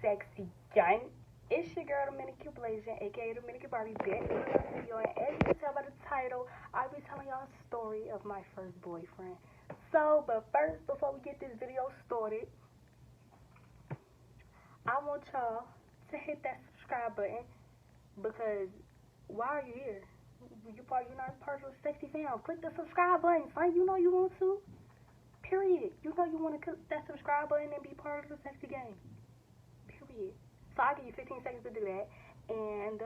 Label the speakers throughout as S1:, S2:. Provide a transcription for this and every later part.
S1: sexy gang. It's your girl Dominican Blasian, aka Dominican Barbie, back in another video. And as you can tell by the title, I'll be telling y'all a story of my first boyfriend. But first, before we get this video started, I want y'all to hit that subscribe button, because why are you here? You're not part of the sexy fam. Click the subscribe button, son. You know you want to. Period. You know you want to click that subscribe button and be part of the sexy gang. Period. So I'll give you 15 seconds to do that. And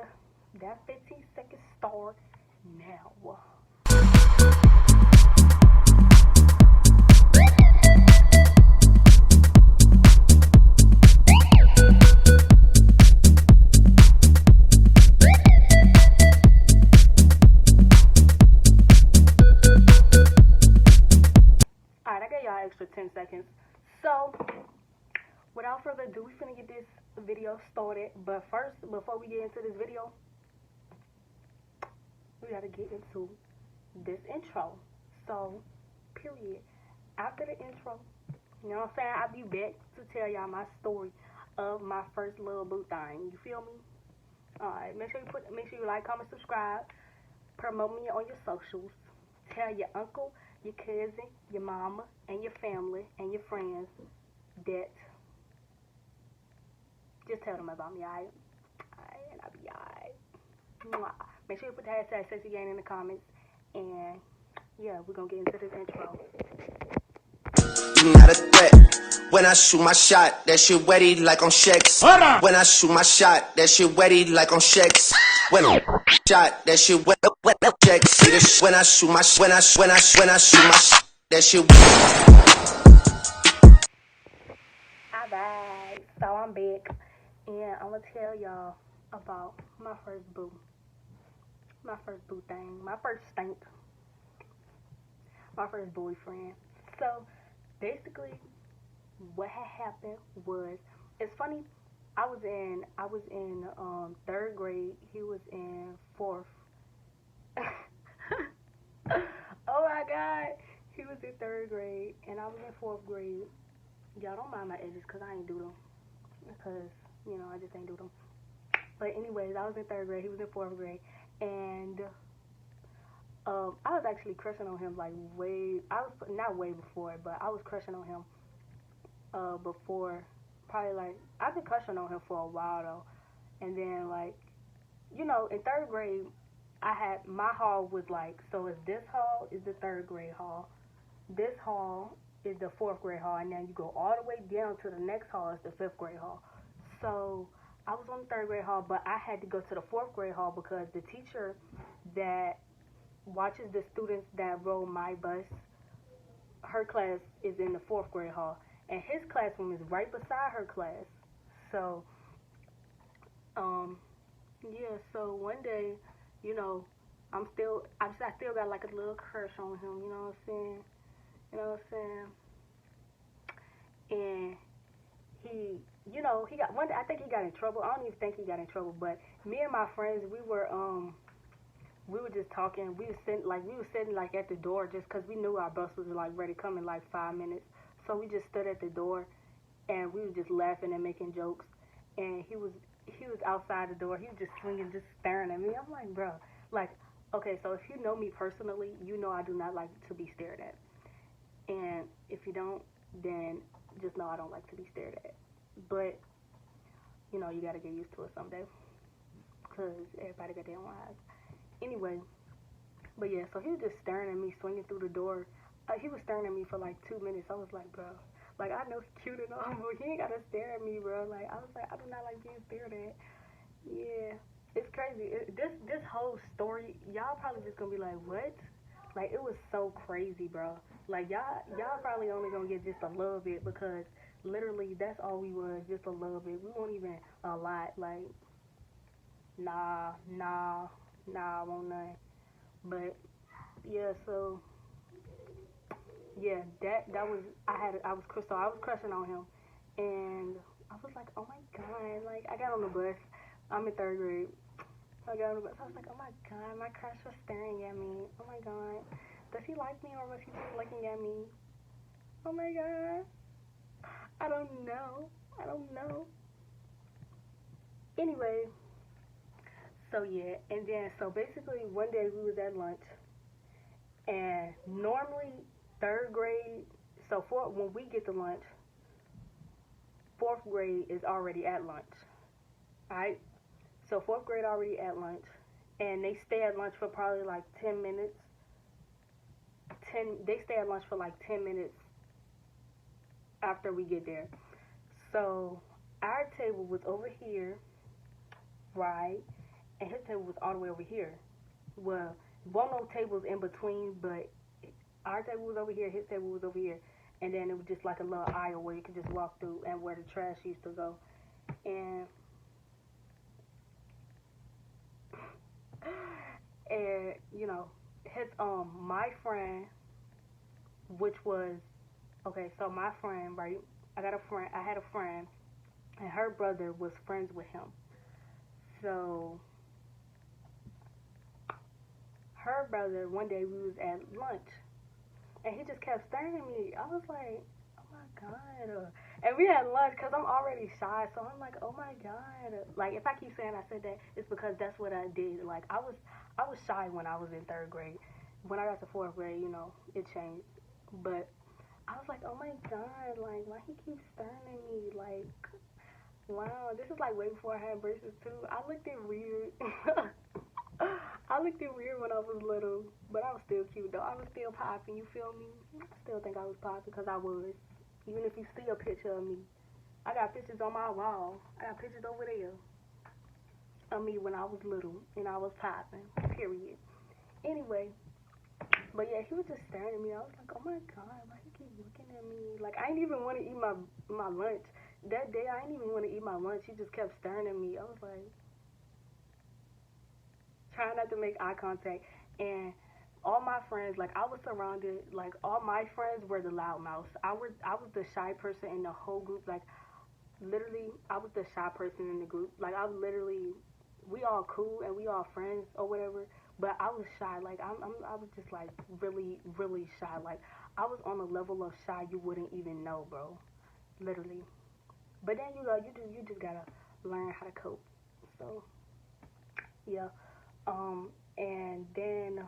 S1: that 15 seconds start now. Alright, I gave y'all extra 10 seconds. So, without further ado, we finna get this video started. But first, before we get into this video, we gotta get into this intro. So, period. After the intro, you know what I'm saying, I'll be back to tell y'all my story of my first little boo thing. You feel me? Alright, make sure you like, comment, subscribe, promote me on your socials, tell your uncle, your cousin, your mama, and your family, and your friends that, just tell them about me, alright? Alright, and I'll be alright. Make sure you put the hashtag sexy gang in the comments, and yeah, we're gonna get into this intro.
S2: You not a threat. When I shoot my shot, that shit wetty like on Shex. When I shoot my shot, that shit wetty like on Shex. When I shot, that shit wet Shex. When I shoot my that shit.
S1: Alright, so I'm back, and I'm gonna tell y'all about my first boo. My first boo thing. My first stink. My first boyfriend. So, basically, what had happened was, it's funny, I was in third grade, he was in fourth. Oh my god, he was in third grade, and I was in fourth grade. Y'all don't mind my edges, because I ain't do them, because, you know, I just ain't do them. But anyways, I was in third grade, he was in fourth grade, and I was actually crushing on him, like, not way before, but I was crushing on him before, probably, like, I've been crushing on him for a while, though. And then, like, you know, in third grade, my hall was like, so if this hall is the third grade hall, this hall is the fourth grade hall, and then you go all the way down to the next hall is the fifth grade hall. So I was on the third grade hall, but I had to go to the fourth grade hall because the teacher that watches the students that roll my bus, her class is in the fourth grade hall, and his classroom is right beside her class. So yeah, so one day, you know, I still got like a little crush on him, you know what I'm saying? You know what I'm saying? And he, you know, one day, I think he got in trouble. I don't even think he got in trouble, but me and my friends, we were just talking. We were sitting like at the door, just because we knew our bus was like ready to come in like 5 minutes. So we just stood at the door, and we were just laughing and making jokes. And he was outside the door. He was just swinging, just staring at me. I'm like, bro, like, okay, so if you know me personally, you know I do not like to be stared at. And if you don't, then just know I don't like to be stared at. But, you know, you got to get used to it someday, because everybody got their own eyes. Anyway, but yeah, so he was just staring at me, swinging through the door. He was staring at me for like 2 minutes. I was like, bro, like, I know he's cute and all, but he ain't got to stare at me, bro. Like, I was like, I do not like being stared at. Yeah, it's crazy. This whole story, y'all probably just gonna be like, what? Like, it was so crazy, bro. Like, y'all probably only gonna get just a little bit, because literally that's all we was, just a little bit. We weren't even a lot. Like, nah, I won't none. But yeah, so yeah, that was I was crushing on him, and I was like, oh my god, like, I got on the bus. I'm in third grade. I got on the bus. I was like, oh my god, my crush was staring at me. Oh my god, does he like me, or was he just looking at me? Oh my god, I don't know. Anyway, so yeah, and then so basically one day we was at lunch, and normally third grade, so when we get to lunch, fourth grade is already at lunch. Alright? So fourth grade already at lunch, and they stay at lunch for probably like 10 minutes. They stay at lunch for like 10 minutes after we get there. So our table was over here, right? And his table was all the way over here. Well, one of those tables in between, but our table was over here, his table was over here. And then it was just like a little aisle where you could just walk through and where the trash used to go. And you know, his my friend, which was okay, so my friend, right? I had a friend, and her brother was friends with him. So her brother, one day we was at lunch, and he just kept staring at me. I was like, oh my god. And we had lunch because I'm already shy, so I'm like, oh my god. Like, if I keep saying I said that, it's because that's what I did. Like, I was shy when I was in third grade. When I got to fourth grade, you know, it changed. But I was like, oh my god, like, why he keeps staring at me? Like, wow, this is like way before I had braces too. I looked it weird. I looked it weird when I was little, but I was still cute though. I was still popping, you feel me? I still think I was popping because I was. Even if you see a picture of me, I got pictures on my wall. I got pictures over there of me when I was little and I was popping, period. Anyway, but yeah, he was just staring at me. I was like, oh my god, why he keep looking at me? Like, I didn't even want to eat my lunch. That day, I didn't even want to eat my lunch. He just kept staring at me. I was like, trying not to make eye contact. And all my friends, like, I was surrounded, like, all my friends were the loudmouths. I was the shy person in the whole group. Like, literally, I was the shy person in the group. Like, I was literally, we all cool and we all friends or whatever, but I was shy. Like, I was just, like, really, really shy. Like, I was on a level of shy you wouldn't even know, bro. Literally. But then you just gotta learn how to cope. So, yeah. And then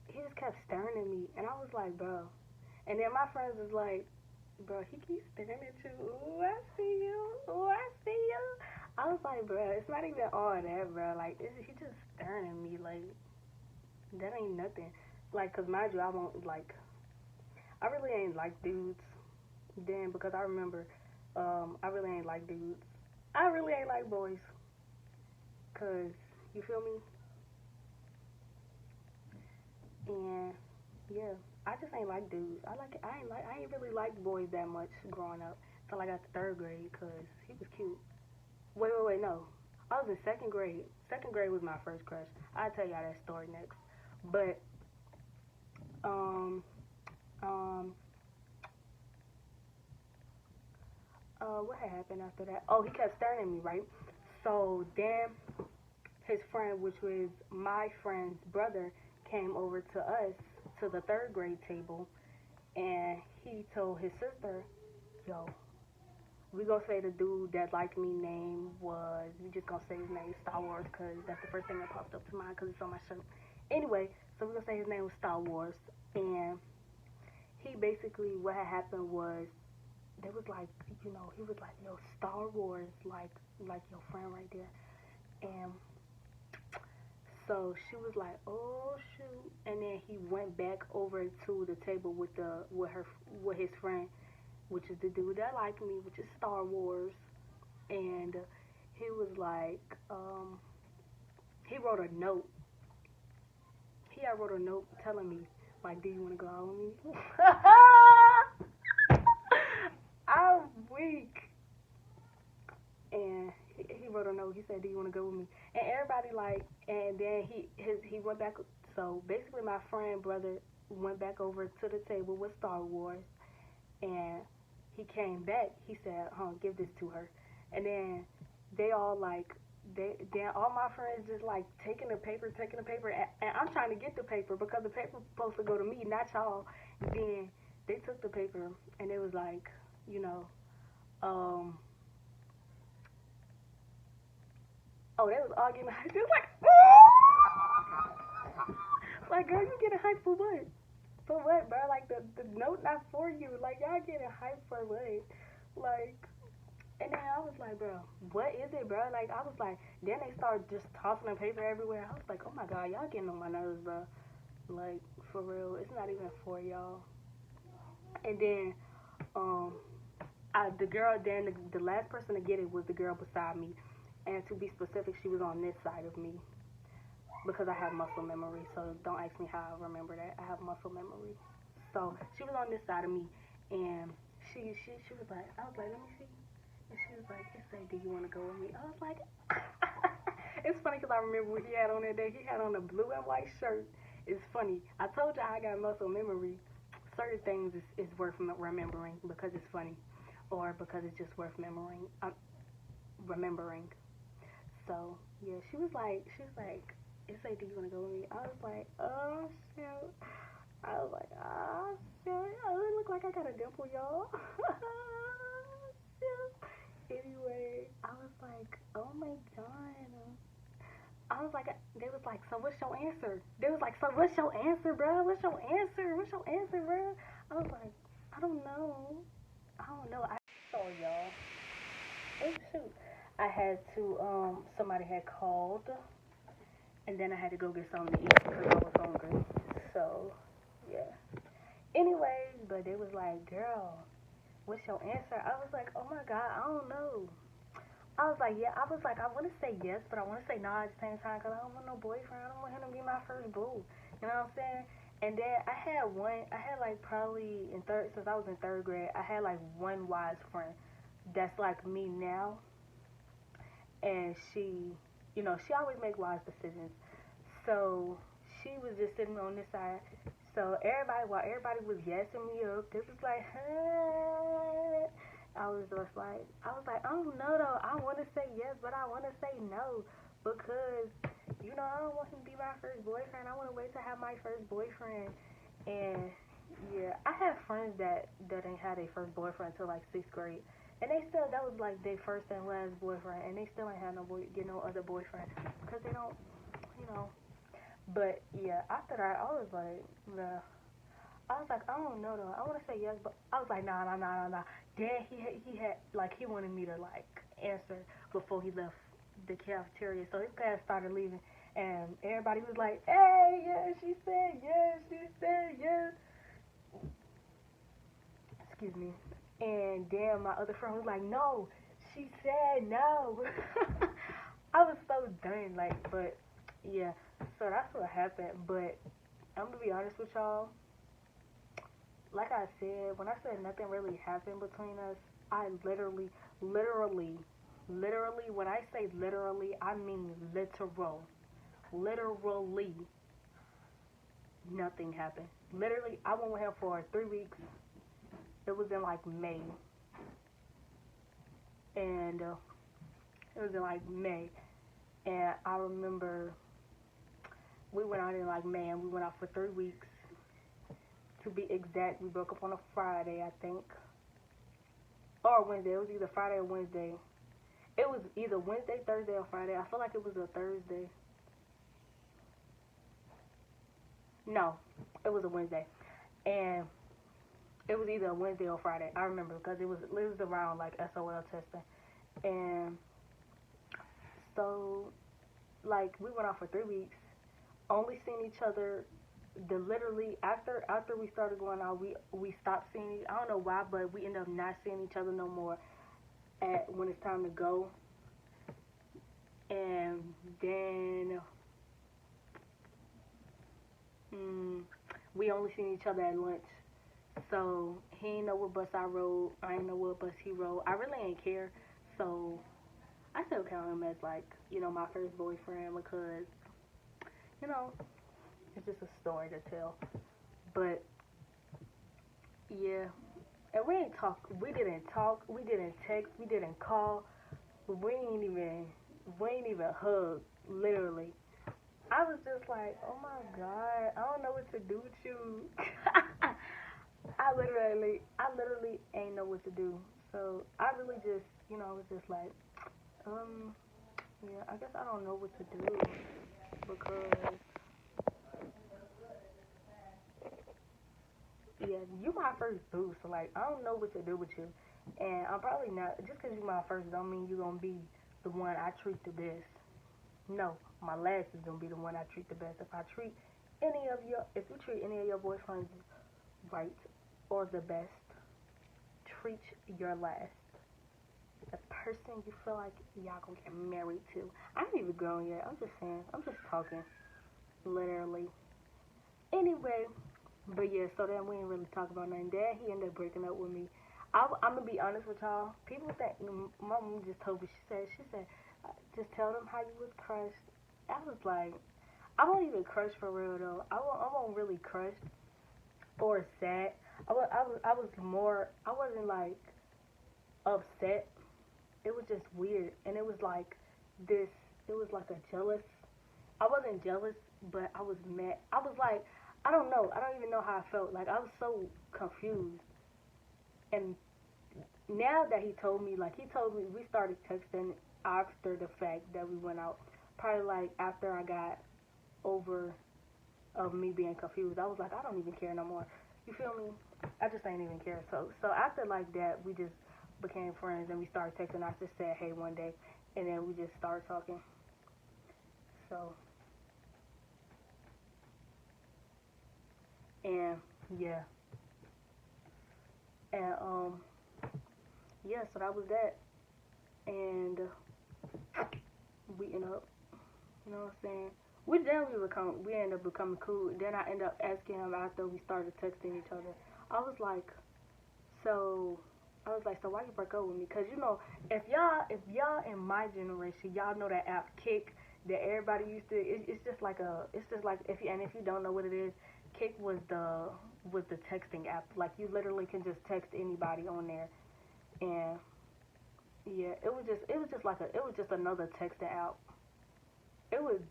S1: he just kept staring at me, and I was like, bro. And then my friends was like, bro, he keeps staring at you. Ooh, I see you. Ooh, I see you. I was like, bro, it's not even all that, bro. Like, he just staring at me. Like, that ain't nothing. Like, cause mind you, I really ain't like dudes then, because I remember, I really ain't like dudes. I really ain't like boys. Cause, you feel me? And yeah, I just ain't like dudes. I ain't really like boys that much growing up till I got to third grade, cause he was cute. Wait, no. I was in second grade. Second grade was my first crush. I'll tell y'all that story next. But um um what had happened after that? Oh, he kept staring at me, right? So then his friend, which was my friend's brother, came over to us, to the third grade table, and he told his sister, yo, we gonna say the dude that liked me name was, we just gonna say his name Star Wars, because that's the first thing that popped up to mind because it's on my shirt. Anyway, so we gonna say his name was Star Wars, and he basically, what had happened was, there was like, you know, he was like, yo, Star Wars, like your friend right there. And so she was like, oh shoot. And then he went back over to the table with his friend, which is the dude that liked me, which is Star Wars. And he was like, he wrote a note. He had wrote a note telling me, like, do you want to go out with me? I'm weak. And he wrote a note. He said, do you want to go with me? And everybody and then he went back. So basically my friend brother went back over to the table with Star Wars, and he came back. He said, give this to her. And then they all then all my friends just like taking the paper, and I'm trying to get the paper because the paper's supposed to go to me, not y'all. Then they took the paper, and it was like, you know, Oh, they was all getting hyped. It was like, girl, you getting hyped for what? For what, bro? Like the note not for you. Like y'all getting hyped for what? Like, and then I was like, bro, what is it, bro? Like I was like, then they started just tossing the paper everywhere. I was like, oh my god, y'all getting on my nerves, bro. Like for real, it's not even for y'all. And then, um, the girl, then the last person to get it was the girl beside me, and to be specific, she was on this side of me because I have muscle memory. So don't ask me how I remember that. I have muscle memory. So she was on this side of me, and she was like, I was like, let me see. And she was like, it say, do you want to go with me? I was like, it's funny because I remember what he had on that day. He had on a blue and white shirt. It's funny. I told you I got muscle memory. Certain things is worth remembering because it's funny, or because it's just worth remembering. So yeah, she was like, it say, do you want to go with me? I was like, oh shoot. I was like, oh shit. Oh, it look like I got a dimple, y'all. Anyway, I was like, oh my god. I was like, they was like, so what's your answer? They was like, so what's your answer, bro? What's your answer? What's your answer, bro? I was like, I don't know. I don't know. So y'all, oh shoot, I had to somebody had called, and then I had to go get something to eat because I was hungry. So yeah. Anyway, but they was like, girl, what's your answer? I was like, oh my god, I don't know. I was like, yeah, I was like, I want to say yes, but I want to say no at the same time because I don't want no boyfriend. I don't want him to be my first boo. You know what I'm saying? And then I had like probably since I was in third grade, I had like one wise friend that's like me now. And she always make wise decisions. So she was just sitting on this side. So while everybody was yesing me up, this was like, huh? I was like, I don't know though. I want to say yes, but I want to say no because, I don't want him to be my first boyfriend. I want to wait to have my first boyfriend. And yeah, I have friends that ain't had their first boyfriend until like sixth grade, and that was like their first and last boyfriend, and they still ain't had get no other boyfriend because they don't, you know. But yeah, after that, I was like, nah. I was like, I don't know though. I want to say yes, but I was like, nah, nah, nah, nah, nah. Then he had like he wanted me to like answer before he left the cafeteria. So his class started leaving, and everybody was like, hey, yeah, she said yes, she said yes. Excuse me. And then my other friend was like, no, she said no. I was so done, like, but yeah. So that's what happened. But I'm gonna be honest with y'all. Like I said, when I said nothing really happened between us, I literally, literally, when I say literally, I mean literally, nothing happened. Literally, I went with him for 3 weeks. It was in like May, and it was in like May, and I remember we went out in like May, and we went out for 3 weeks. To be exact, we broke up on a Friday, I think, or Wednesday. It was either Friday or Wednesday. It was either Wednesday, Thursday, or Friday. I feel like it was a Thursday. No, it was a Wednesday, and it was either a Wednesday or Friday. I remember because it was around like SOL testing, and so like we went out for 3 weeks, only seeing each other. Literally after we started going out, we stopped seeing. I don't know why, but we ended up not seeing each other no more when it's time to go. And then we only seen each other at lunch. So he ain't know what bus I rode. I ain't know what bus he rode. I really ain't care. So I still count him as like, my first boyfriend because, you know, it's just a story to tell. But yeah. And we didn't talk, we didn't text, we didn't call, we ain't even hug, literally. I was just like, oh my god, I don't know what to do with you. I literally ain't know what to do. So I really just, was just like, um, Yeah, I guess I don't know what to do because yeah, you my first boo, so like I don't know what to do with you, and I'm probably not just because you my first don't mean you gonna be the one I treat the best. No, my last is gonna be the one I treat the best. If you treat any of your boyfriends right or the best, treat your last. The person you feel like y'all gonna get married to. I ain't even grown yet. I'm just saying. I'm just talking, literally. Anyway, but yeah, so then we ain't really talk about nothing. Dad, he ended up breaking up with me. I'm gonna be honest with y'all. People think my mom just told me. She said, just tell them how you was crushed. I was like, I wasn't even crushed for real though. I wasn't really crushed or sad. I was more. I wasn't like upset. It was just weird, and it was like this. It was like a jealous. I wasn't jealous, but I was mad. I was like, I don't know. I don't even know how I felt. Like I was so confused. And now that he told me, like he told me, we started texting after the fact that we went out. Probably like after I got over of me being confused. I was like, I don't even care no more. You feel me? I just ain't even care. So after like that, we just became friends and we started texting. I just said hey one day, and then we just started talking. So and yeah, and yeah. So that was that, and we ended up, you know what I'm saying. We ended up becoming cool. Then I ended up asking him after we started texting each other. I was like, so so why you break up with me? Cause you know, if y'all in my generation, y'all know that app Kick that everybody used to. It's just like if you don't know what it is, Kick was the texting app. Like you literally can just text anybody on there, and yeah, it was just another texting app.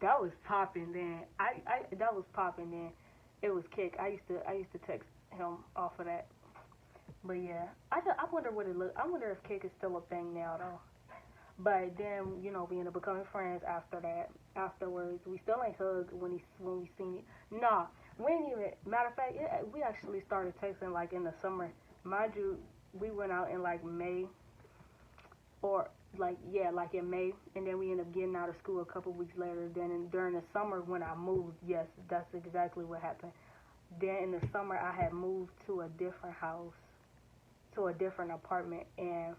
S1: That was popping then. I that was popping then. It was Kick. I used to text him off of that. But yeah, I wonder what it look. I wonder if Kick is still a thing now though. But then you know we ended up becoming friends after that. Afterwards, we still ain't hugged when we seen it. Nah, we ain't even. Matter of fact, we actually started texting like in the summer. Mind you, we went out in like May or like yeah, like in May, and then we ended up getting out of school a couple weeks later. During the summer when I moved, yes, that's exactly what happened. Then in the summer I had moved to a different house, to a different apartment, and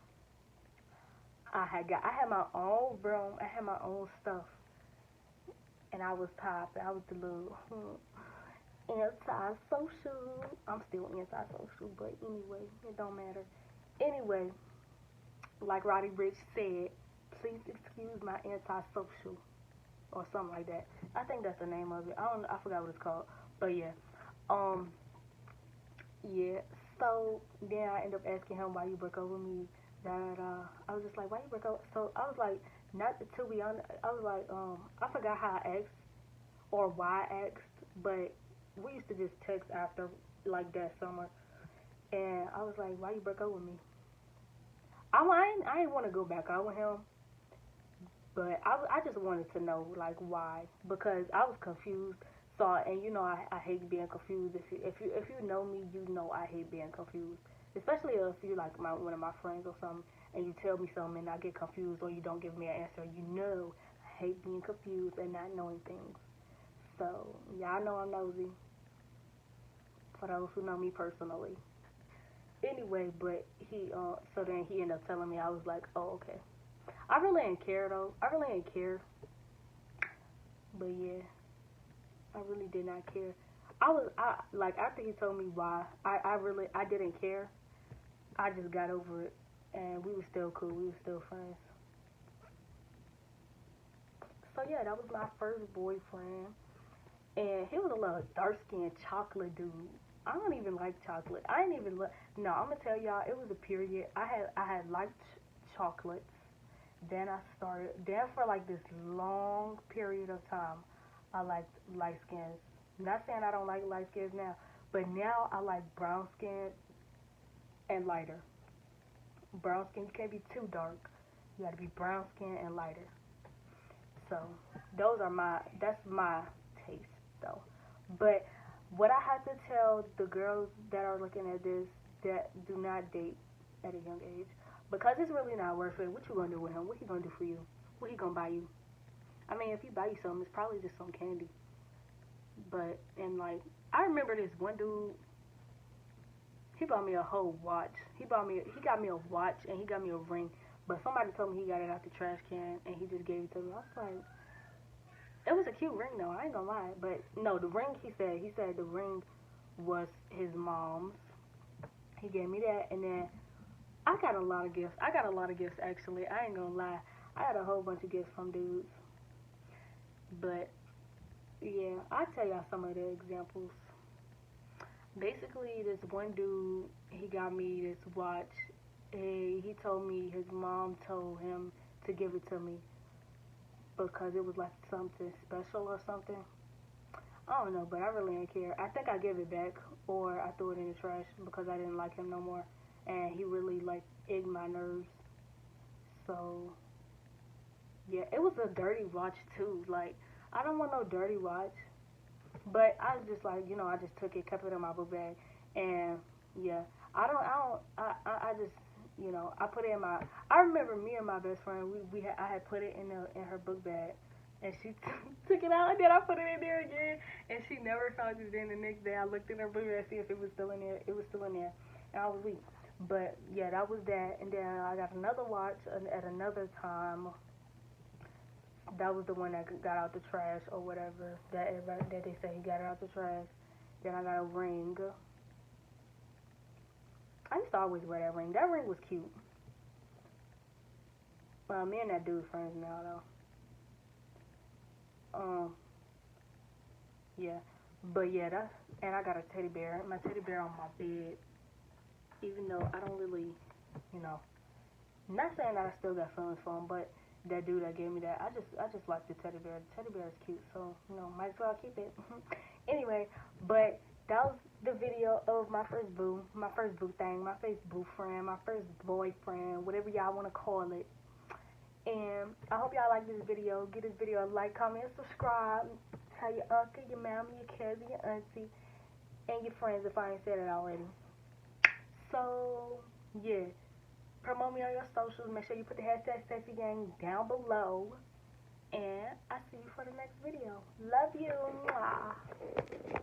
S1: I had my own room, I had my own stuff, and I was popping. I was the little antisocial. I'm still antisocial, but anyway, it don't matter. Anyway, like Roddy Rich said, please excuse my antisocial or something like that. I think that's the name of it. I forgot what it's called, but yeah. Um, yeah. So then I end up asking him why you broke up with me. That I was just like, why you broke up? So I was like, not to be honest. I was like, I forgot how I asked or why I asked, but we used to just text after like that summer, and I was like, why you broke up with me? I ain't want to go back out with him, but I just wanted to know like why because I was confused. So and you know I hate being confused. If you know me, you know I hate being confused. Especially if you like one of my friends or something, and you tell me something and I get confused or you don't give me an answer. You know I hate being confused and not knowing things. So y'all know I'm nosy. For those who know me personally. Anyway, but so then he ended up telling me. I was like, oh okay. I really didn't care though. I really didn't care. But yeah, I really did not care. I like after he told me why. I didn't care. I just got over it, and we were still cool. We were still friends. So yeah, that was my first boyfriend, and he was a little dark skinned chocolate dude. I don't even like chocolate. I ain't even look. No, I'm gonna tell y'all, it was a period. I had liked chocolates. Then I started. Then for like this long period of time, I liked light skins. Not saying I don't like light skins now, but now I like brown skin and lighter. Brown skin, you can't be too dark. You gotta be brown skin and lighter. So that's my taste though. But what I have to tell the girls that are looking at this, that do not date at a young age, because it's really not worth it. What you gonna do with him? What he gonna do for you? What he gonna buy you? I mean, if he buy you something, it's probably just some candy. But, and like, I remember this one dude, he bought me a whole watch. He got me a watch and he got me a ring. But somebody told me he got it out the trash can and he just gave it to me. I was like, it was a cute ring though, I ain't gonna lie. But no, the ring, he said the ring was his mom's. He gave me that, and then I got a lot of gifts. I got a lot of gifts actually. I ain't gonna lie. I had a whole bunch of gifts from dudes. But yeah, I'll tell y'all some of the examples. Basically, this one dude, he got me this watch. He told me his mom told him to give it to me because it was like something special or something. I don't know, but I really didn't care. I think I gave it back or I threw it in the trash because I didn't like him no more. And he really like egged my nerves. So yeah, it was a dirty watch too. Like, I don't want no dirty watch. But I was just like, I just took it, kept it in my book bag, and yeah, I just, I put it in my. I remember me and my best friend, I had put it in her book bag, and she took it out, and then I put it in there again, and she never found it. Then the next day, I looked in her book bag to see if it was still in there. It was still in there, and I was weak. But yeah, that was that, and then I got another watch at another time. That was the one that got out the trash or whatever. That they say he got it out the trash. Then I got a ring. I used to always wear that ring. That ring was cute. Me and that dude friends now though. Yeah. But yeah, and I got a teddy bear. My teddy bear on my bed. Even though I don't really, not saying that I still got feelings for him, but that dude that gave me that, I just like the teddy bear. The teddy bear is cute, so might as well keep it. Anyway, but that was the video of my first boo thing, my first boo friend, my first boyfriend, whatever y'all want to call it. And I hope y'all like this video. Give this video a like, comment, and subscribe. Tell your uncle, your mama, your cousin, your auntie, and your friends if I ain't said it already. So yeah. Promote me on your socials. Make sure you put the hashtag #SexyGang down below. And I'll see you for the next video. Love you. Mwah.